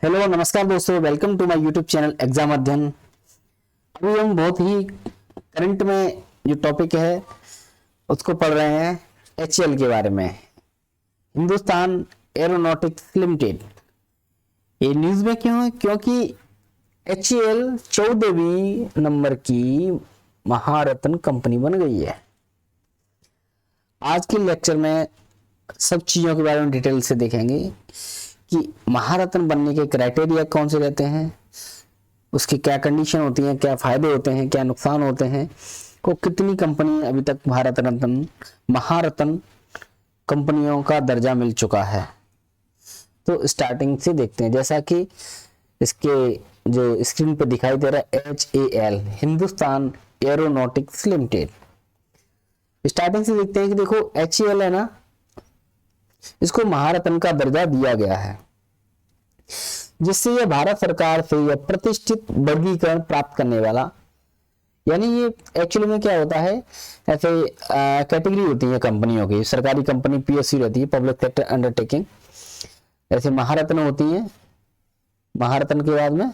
Hello नमस्कार दोस्तों, welcome to my YouTube channel exam अध्ययन। अभी हम बहुत ही करंट में जो टॉपिक है उसको पढ़ रहे हैं, एचएएल के बारे में, हिंदुस्तान एरोनॉटिक्स लिमिटेड। ये न्यूज़ में क्यों है? क्योंकि एचएएल 14वीं नंबर की महारत्न कंपनी बन गई है। आज के लेक्चर में सब चीज़ों के बारे में डिटेल से देखेंगे कि महारत्न बनने के क्राइटेरिया कौन से रहते हैं, उसकी क्या कंडीशन होती है, क्या फायदे होते हैं, क्या नुकसान होते हैं, को कितनी कंपनी अभी तक भारत रत्न महारत्न कंपनियों का दर्जा मिल चुका है। तो स्टार्टिंग से देखते हैं, जैसा कि इसके जो स्क्रीन पर दिखाई दे रहा है HAL, Hindustan aeronautics limited. Starting से देखते हैं कि देखो HAL है ना, इसको महारत्न का दर्जा दिया गया है, जिससे यह भारत सरकार से यह प्रतिष्ठित वर्गीकरण प्राप्त करने वाला, यानी ये एक्चुअली में क्या होता है, ऐसे कैटेगरी होती है कंपनियों की। सरकारी कंपनी PSU रहती है, पब्लिक सेक्टर अंडरटेकिंग, ऐसे महारत्न होती है। महारत्न के बाद में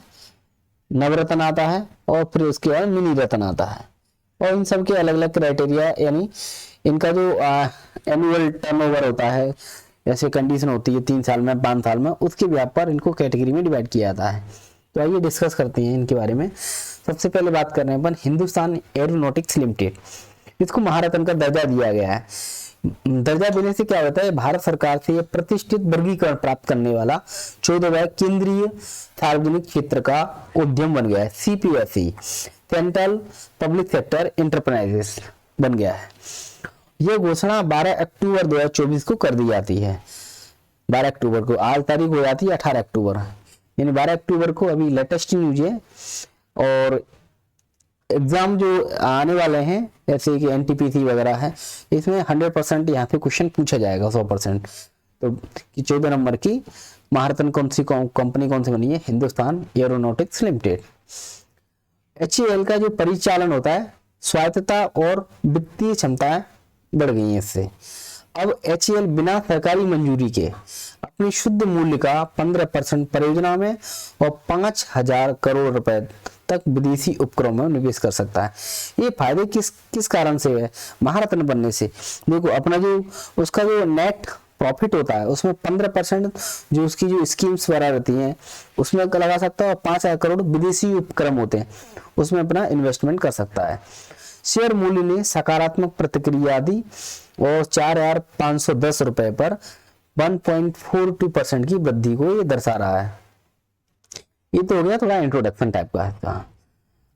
नवरत्न आता है और फिर उसके बाद मिनी रत्न आता है, और इन सब के अलग अलग क्राइटेरिया, यानी इनका जो एनुअल टर्नओवर होता है, ऐसे कंडीशन होती है 3 साल में 5 साल में, उसके व्याप पर इनको कैटेगरी में डिवाइड किया जाता है। तो आइए डिस्कस करते हैं इनके बारे में। सबसे पहले बात कर रहे हैं अपन हिंदुस्तान एरोनॉटिक्स लिमिटेड। इसको महारत्न का दर्जा दिया गया है। दर्जा देने से क्या होता है, भारत सरकार से यह प्रतिष्ठित वर्गीकरण प्राप्त करने वाला 14वां केंद्रीय सार्वजनिक क्षेत्र का उद्यम बन गया है। CPSE, central public sector enterprises बन गया है। यह घोषणा 12 अक्टूबर 2024 को कर दी जाती है। 12 अक्टूबर को, आज तारीख हो जाती है 18 अक्टूबर, यानी 12 अक्टूबर को अभी लेटेस्ट न्यूज है। और एग्जाम जो आने वाले हैं, जैसे कि NTPC वगैरह है, इसमें 100% यहाँ से क्वेश्चन पूछा जाएगा, 100%। तो कि 14 नंबर की महारत्न कौन सी कंपनी कौन सी बनी है, हिंदुस्तान एरोनॉटिक्स लिमिटेड। HAL का जो परिचालन होता है, स्वायत्तता और वित्तीय क्षमताएं बढ़ गई हैं इससे। अब HAL बिना सरकारी मंजूरी के अपनी शुद्ध मूल्य का 15% परियोजना में और 5,000 करोड़ रुपए तक विदेशी उपक्रमों में निवेश कर सकता है। ये फायदे किस कारण से है महारत्न बनने से? देखो, अपना जो उसका जो नेट प्रॉफिट होता है, उसमें 15% जो उसकी जो स्कीम्स वगैरह रहती हैं उसमें लगा सकता है, और 5,000 करोड़ विदेशी उपक्रम होते हैं उसमें अपना इन्वेस्टमेंट कर सकता है। शेयर मूल्य ने सकारात्मक प्रतिक्रिया दी और 4,510 रुपए पर 1.42% की वृद्धि को ये दर्शा रहा है। ये तो हो गया थोड़ा इंट्रोडक्शन टाइप का है।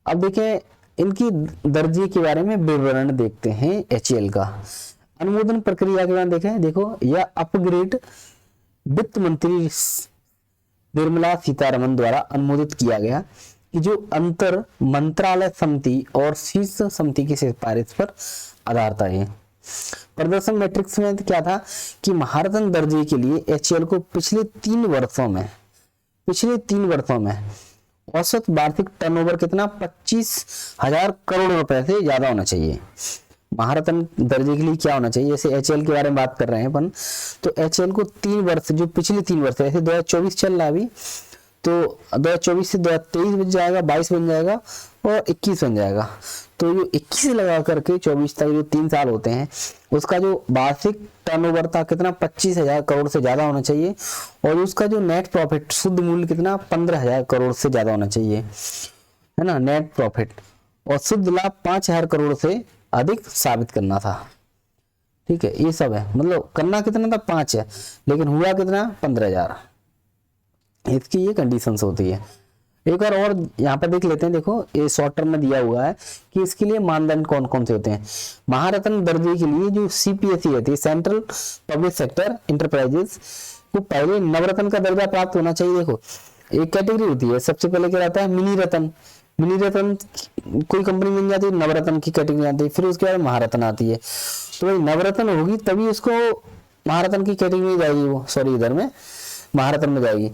अब देखें इनकी दर्जे के बारे में विवरण देखते हैं HAL का। अनुमोदन प्रक्रिया के बाद देखें, देखो यह अपग्रेड वित्त मंत्री निर्मला सीतारमन द्वारा अनुमोदित किया गया कि जो अंतर मंत्रालय समिति और शीर्ष समिति की सिफारिश पर आधार था। प्रदर्शन मैट्रिक्स में क्या था कि महारत्न दर्जे के लिए HAL को पिछले 3 वर्षों में औसत वार्षिक टर्नओवर कितना, 25,000 करोड़ रुपए से ज्यादा होना चाहिए। महारत्न दर्जे के लिए क्या होना चाहिए, जैसे HAL के बारे में बात कर रहे हैं अपन, तो HAL को 3 वर्ष, जो पिछले 3 वर्ष, ऐसे 2024 चल रहा है अभी, तो 2024 से 2023 बन जाएगा, 22 बन जाएगा और 21 बन जाएगा। तो ये 21 लगा करके 24 तक जो 3 साल होते हैं, उसका जो वार्षिक टर्नओवर था कितना, 25,000 करोड़ से ज्यादा होना चाहिए, और उसका जो नेट प्रॉफिट शुद्ध मूल्य कितना, 15,000 करोड़ से ज्यादा होना चाहिए, है ना, नेट प्रॉफिट। और शुद्ध लाभ 5,000 करोड़ से अधिक साबित करना था। ठीक है, ये सब है, मतलब करना कितना था, 5 है, लेकिन हुआ कितना, 15,000। इसकी ये कंडीशंस होती है। एक बार और यहाँ पर देख लेते हैं। देखो ये शॉर्ट टर्म में दिया हुआ है कि इसके लिए मानदंड कौन कौन से होते हैं। महारत्न दर्जे के लिए जो CPSE रहती है, सेंट्रल पब्लिक सेक्टर एंटरप्राइजेस, को पहले नवरत्न का दर्जा प्राप्त होना चाहिए। देखो एक कैटेगरी होती है, सबसे पहले क्या रहता है, मिनी रत्न कोई कंपनी मिल जाती है, नवरत्न की कैटेगरी आती है, फिर उसके बाद महारत्न आती है। तो भाई नवरत्न होगी तभी उसको महारत्न की कैटेगरी में जाएगी, वो सॉरी इधर में महारत्न में जाएगी।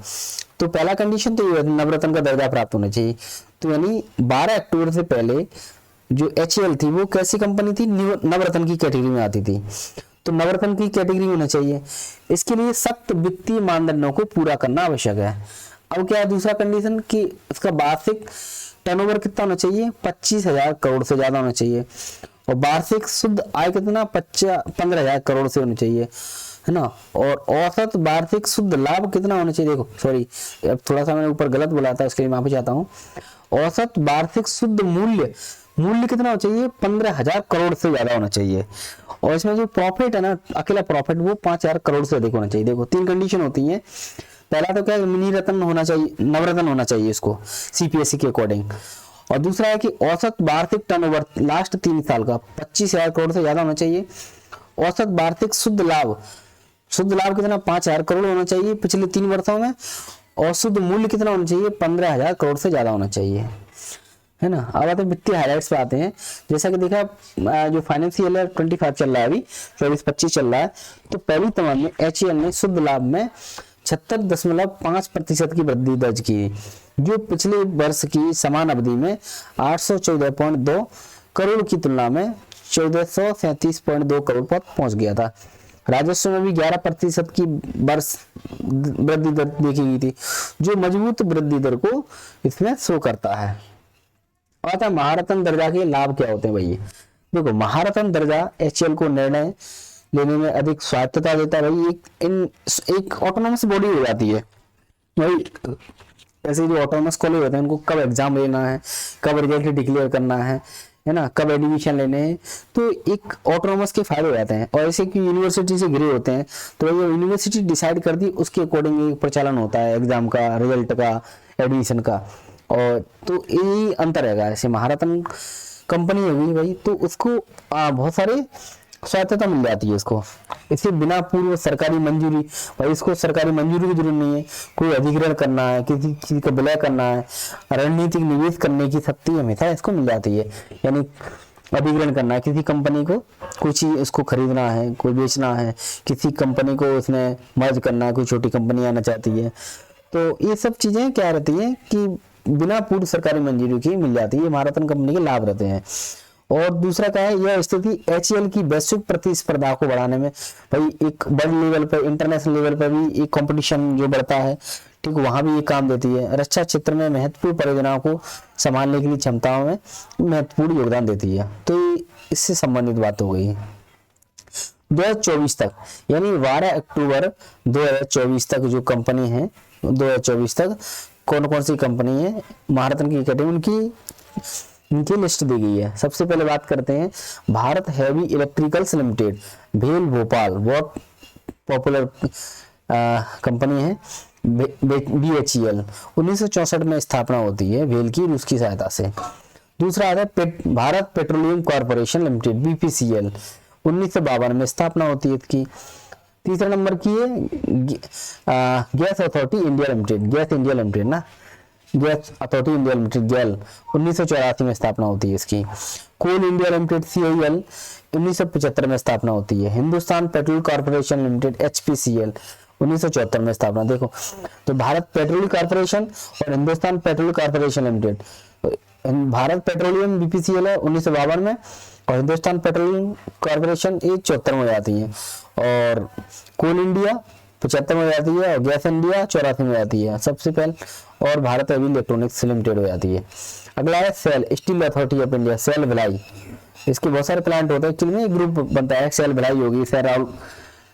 तो पहला कंडीशन तो ये नवरत्न का दर्जा प्राप्त होना चाहिए। तो यानी 12 अक्टूबर से पहले जो HAL थी वो कैसी कंपनी थी, नवरत्न की कैटेगरी में आती थी। तो नवरत्न की कैटेगरी होना चाहिए। इसके लिए सख्त वित्तीय मानदंडों को पूरा करना आवश्यक है। अब क्या है दूसरा कंडीशन कि उसका वार्षिक टर्नओवर कितना होना चाहिए, 25,000 करोड़ से ज्यादा होना चाहिए, और वार्षिक शुद्ध आय कितना 15,000 करोड़ से होनी चाहिए, है ना। और औसत वार्षिक शुद्ध लाभ कितना होना चाहिए, देखो सॉरी अब थोड़ा सा मैंने ऊपर गलत बोला था, इसके लिए माफी चाहता हूँ। औसत वार्षिक शुद्ध मूल्य कितना होना चाहिए, 15,000 करोड़ से ज्यादा होना चाहिए। और इसमें जो प्रॉफिट है ना, अकेला प्रॉफिट वो 5,000 करोड़ से अधिक होना चाहिए। देखो 3 कंडीशन होती है। पहला तो क्या मिनी रत्न होना चाहिए, नवरत्न होना चाहिए इसको सीपीएसई के अकॉर्डिंग। और दूसरा है कि औसत वार्षिक टर्नओवर लास्ट 3 साल का 25,000 करोड़ से ज्यादा होना चाहिए। औसत वार्षिक शुद्ध लाभ कितना 5,000 करोड़ होना चाहिए पिछले 3 वर्षों में। और शुद्ध मूल्य कितना होना चाहिए, 15,000 करोड़ से ज्यादा होना चाहिए, है ना। अब आते वित्तीय हाइलाइट्स पे आते हैं। जैसा कि देखा जो फाइनेंशियल ईयर 25 चल रहा है, अभी 24-25 चल रहा है, तो पहली तिमाही में एचईएल ने शुद्ध लाभ में 76.5% की वृद्धि दर्ज की, जो पिछले वर्ष की समान अवधि में 814.2 करोड़ की तुलना में 1437.2 करोड़ पर पहुंच गया था। राजस्व में भी 11% की वर्ष वृद्धि दर देखी गई थी, जो मजबूत वृद्धि दर को इसमें शो करता है। और महारत्न दर्जा के लाभ क्या होते हैं भाई, देखो महारत्न दर्जा एचएल को निर्णय लेने में अधिक स्वायत्तता देता है भाई। एक ऑटोनोमस बॉडी हो जाती है भाई। ऐसे जो ऑटोनोमस कॉलेज होते हैं उनको कब एग्जाम लेना है, कब रिजल्ट डिक्लेयर करना है ना, कब एडमिशन लेने हैं, तो एक ऑटोनोमस के फायदे हो जाते हैं। और ऐसे कि यूनिवर्सिटी से घिरे होते हैं, तो ये यूनिवर्सिटी डिसाइड करती है, उसके अकॉर्डिंग एक प्रचालन होता है एग्जाम का, रिजल्ट का, एडमिशन का। और तो यही अंतर है। ऐसे महारत्न कंपनी होगी भाई, तो उसको बहुत सारे स्वायत्तता मिल जाती है इसको। इसे बिना पूर्व सरकारी मंजूरी, भाई इसको सरकारी मंजूरी की जरूरत नहीं है, कोई अधिग्रहण करना है, किसी चीज का विलय करना है, रणनीतिक निवेश करने की शक्ति हमेशा इसको मिल जाती है। यानी अधिग्रहण करना है, किसी कंपनी को कोई चीज उसको खरीदना है, कोई बेचना है, किसी कंपनी को उसमें मर्ज करना है, कोई छोटी कंपनी आना चाहती है, तो ये सब चीजें क्या रहती है कि बिना पूर्व सरकारी मंजूरी की मिल जाती है। महारत्न कंपनी के लाभ रहते हैं। और दूसरा क्या है, यह स्थिति एचईएल की वैश्विक प्रतिस्पर्धा को बढ़ाने में, भाई एक बड़े लेवल पर, इंटरनेशनल लेवल पर भी एक कंपटीशन जो बढ़ता है, ठीक, वहां भी ये काम देती है। रक्षा क्षेत्र में महत्वपूर्ण परियोजनाओं को संभालने के लिए क्षमताओं में महत्वपूर्ण योगदान देती है। तो इससे संबंधित बात हो गई। 2024 तक यानी 12 अक्टूबर 2024 तक जो कंपनी है, 2024 तक कौन कौन सी कंपनी है महारत्न की कैटेगरी इनकी लिस्ट दी गई है। सबसे पहले बात करते हैं भारत हैवी इलेक्ट्रिकल्स लिमिटेड, भेल भोपाल, बहुत पॉपुलर कंपनी है BHEL। 1964 में स्थापना होती है भेल की रूस की सहायता से। दूसरा आता है Bharat petroleum corporation limited BPCL, 1952 में स्थापना होती है इसकी। तीसरा नंबर की है gas authority India limited, gas India limited ना, gas authority India limited GAIL, 1984 में स्थापना होती है इसकी। कोल इंडिया लिमिटेड CIL, 1975 में स्थापना होती है। Hindustan petrol corporation limited HPCL, 1974 में स्थापना। देखो तो भारत पेट्रोलियम कॉर्पोरेशन और Hindustan petrol corporation limited, Bharat petroleum BPCL है 1952 में, और हिंदुस्तान पेट्रोलियम कॉर्पोरेशन ये 74 में हो जाती है, और कोल इंडिया 75 में हो जाती है, और गैस इंडिया 84 में हो जाती है सबसे पहले, और भारत हेवी इलेक्ट्रॉनिक्स लिमिटेड हो जाती है। अगला है SAIL, steel authority of India, SAIL Bhilai. इसके बहुत सारे प्लांट होते हैं, एक्चुअली में एक ग्रुप बनता है। सेल भिलाई होगी, सेल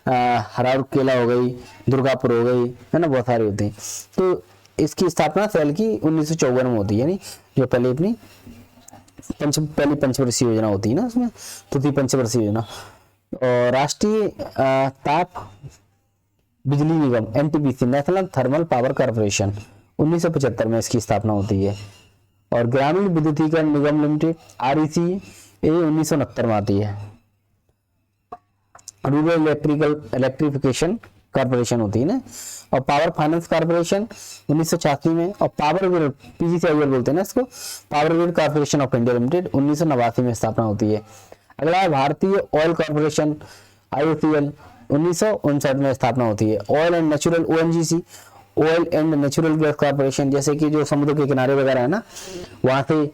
राउरकेला हो गई, दुर्गापुर हो गई, है ना, बहुत सारे होते हैं। तो इसकी स्थापना सेल की 1954 में होती है, यानी जो पहले अपनी पहली पंचवर्षीय योजना होती है ना, उसमें तृतीय पंचवर्षीय योजना। और राष्ट्रीय ताप बिजली निगम NTPC, national thermal power corporation, 1975 में इसकी स्थापना होती है। और ग्रामीण विद्युतीकरण निगम लिमिटेड REC, ये 1969 में आती है। रूरल इलेक्ट्रिफिकेशन कॉर्पोरेशन होती है ना। और पावर फाइनेंस कॉर्पोरेशन 1986 में। और पावर ग्रिड PGCIL बोलते हैं ना इसको, power grid corporation of India limited, 1989 में स्थापना होती है। अगला है भारतीय ऑयल कॉर्पोरेशन IOCL, 1959 में स्थापना होती है। Oil and natural ONGC, oil and natural gas corporation, जैसे कि जो समुद्र के किनारे वगैरह है ना, वहां से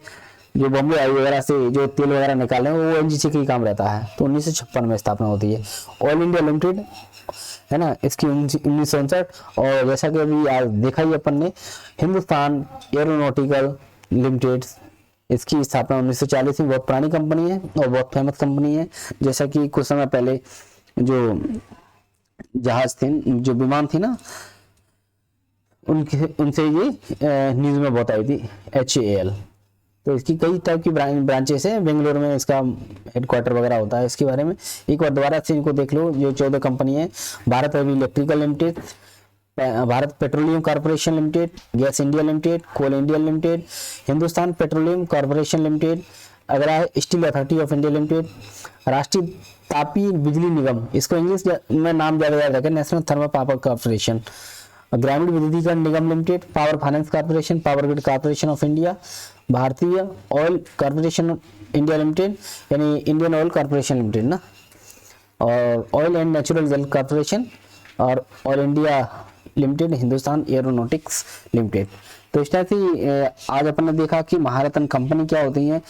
जो बॉम्बे आई वगैरह से जो तेल वगैरह निकाले वो ONGC का काम रहता है, तो 1956 में स्थापना होती है। ऑयल इंडिया लिमिटेड है ना, इसकी 1959। और जैसा कि अभी आज देखा ही अपन ने, हिंदुस्तान एरोनॉटिकल लिमिटेड, इसकी स्थापना 1940 में, बहुत पुरानी कंपनी है और बहुत फेमस कंपनी है। जैसा कि कुछ समय पहले जो जहाज थे, जो विमान थी ना, उनसे ये न्यूज में बहुत आई थी, HAL। तो इसकी कई टाइप की ब्रांचेस है, बेंगलोर में इसका हेडक्वार्टर वगैरह होता है। इसके बारे में एक बार दोबारा से इनको देख लो। जो 14 कंपनी है, Bharat heavy electrical limited, Bharat petroleum corporation limited, gas India limited, coal India limited, Hindustan petroleum corporation limited, अगला है steel authority of India limited, राष्ट्रीय तापीय बिजली निगम, इसको इंग्लिश में नाम ज्यादा याद रखें, national thermal power corporation, Gramin Vidyutikaran Nigam limited, power finance corporation, power grid corporation of India, Bharatiya oil corporation India limited यानी इंडियन ऑयल कॉर्पोरेशन लिमिटेड ना, और oil and natural gas corporation, और oil India limited, Hindustan aeronautics limited. तो इस तरह से आज अपन ने देखा कि महारत्न कंपनी क्या होती है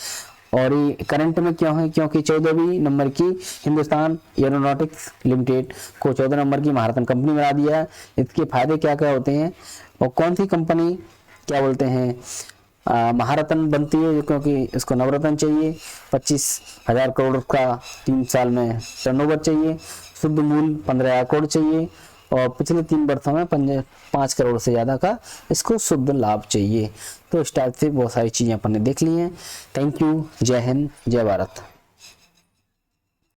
और ये करंट में क्यों है, क्योंकि 14वीं नंबर की हिंदुस्तान एरोनॉटिक्स लिमिटेड को 14 नंबर की महारत्न कंपनी बना दिया है। इसके फायदे क्या क्या होते हैं और कौन सी कंपनी क्या बोलते हैं महारत्न बनती है, क्योंकि इसको नवरत्न चाहिए, 25,000 करोड़ का 3 साल में टर्नओवर चाहिए, शुद्ध मूल्य 15,000 करोड़ चाहिए, और पिछले 3 वर्षों में 5 करोड़ से ज़्यादा का इसको शुद्ध लाभ चाहिए। तो इस टाइप से बहुत सारी चीज़ें अपन ने देख ली हैं। Thank you. जय हिंद, जय भारत।